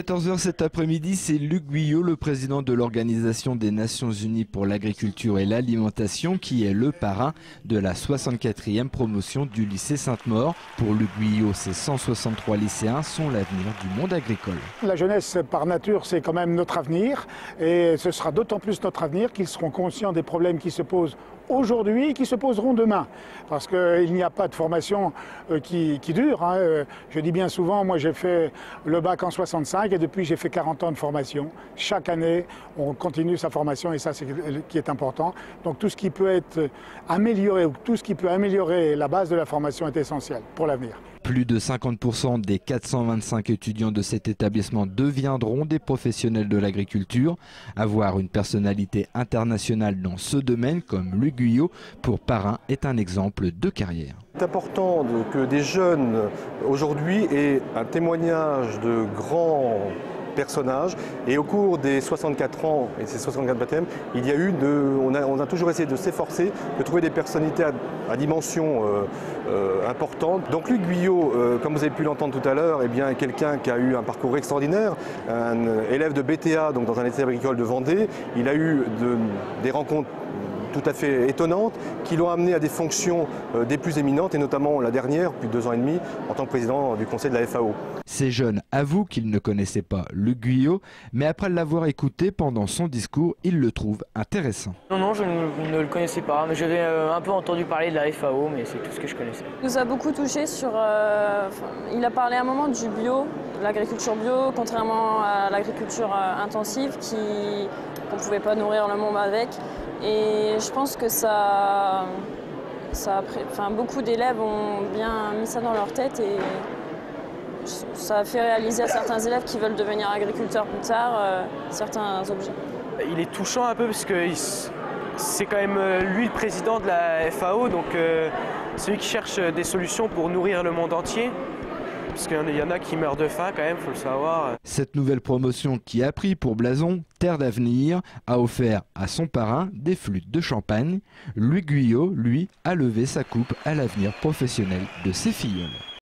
14h cet après-midi, c'est Luc Guyot, le président de l'Organisation des Nations Unies pour l'Agriculture et l'Alimentation, qui est le parrain de la 64e promotion du lycée Sainte-Maure. Pour Luc Guyot, ces 163 lycéens sont l'avenir du monde agricole. La jeunesse, par nature, c'est quand même notre avenir. Et ce sera d'autant plus notre avenir qu'ils seront conscients des problèmes qui se posent aujourd'hui et qui se poseront demain. Parce qu'il n'y a pas de formation qui dure. Je dis bien souvent, moi j'ai fait le bac en 65 et depuis j'ai fait 40 ans de formation. Chaque année, on continue sa formation et ça c'est ce qui est important. Donc tout ce qui peut être amélioré ou tout ce qui peut améliorer la base de la formation est essentiel pour l'avenir. Plus de 50% des 425 étudiants de cet établissement deviendront des professionnels de l'agriculture. Avoir une personnalité internationale dans ce domaine comme Luc Guyot pour parrain est un exemple de carrière. C'est important que des jeunes aujourd'hui aient un témoignage de grands personnages et au cours des 64 ans et ces 64 baptêmes, on a toujours essayé de s'efforcer de trouver des personnalités à dimension importante. Donc Luc Guyot, comme vous avez pu l'entendre tout à l'heure, est quelqu'un qui a eu un parcours extraordinaire, un élève de BTA donc dans un lycée agricole de Vendée. Il a eu des rencontres tout à fait étonnantes qui l'ont amené à des fonctions des plus éminentes et notamment la dernière, depuis 2 ans et demi, en tant que président du conseil de la FAO. Ces jeunes avouent qu'ils ne connaissaient pas Luc Guyot, mais après l'avoir écouté pendant son discours, ils le trouvent intéressant. Non, je ne le connaissais pas, mais j'avais un peu entendu parler de la FAO, mais c'est tout ce que je connaissais. Il nous a beaucoup touché sur... il a parlé à un moment du bio, l'agriculture bio, contrairement à l'agriculture intensive qu'on ne pouvait pas nourrir le monde avec. Et je pense que beaucoup d'élèves ont bien mis ça dans leur tête et ça a fait réaliser à certains élèves qui veulent devenir agriculteurs plus tard certains objets. Il est touchant un peu parce que c'est quand même lui le président de la FAO, donc celui qui cherche des solutions pour nourrir le monde entier. Parce qu'il y en a qui meurent de faim quand même, il faut le savoir. Cette nouvelle promotion qui a pris pour blason Terre d'avenir a offert à son parrain des flûtes de champagne. Luc Guyot, lui, a levé sa coupe à l'avenir professionnel de ses filleuls.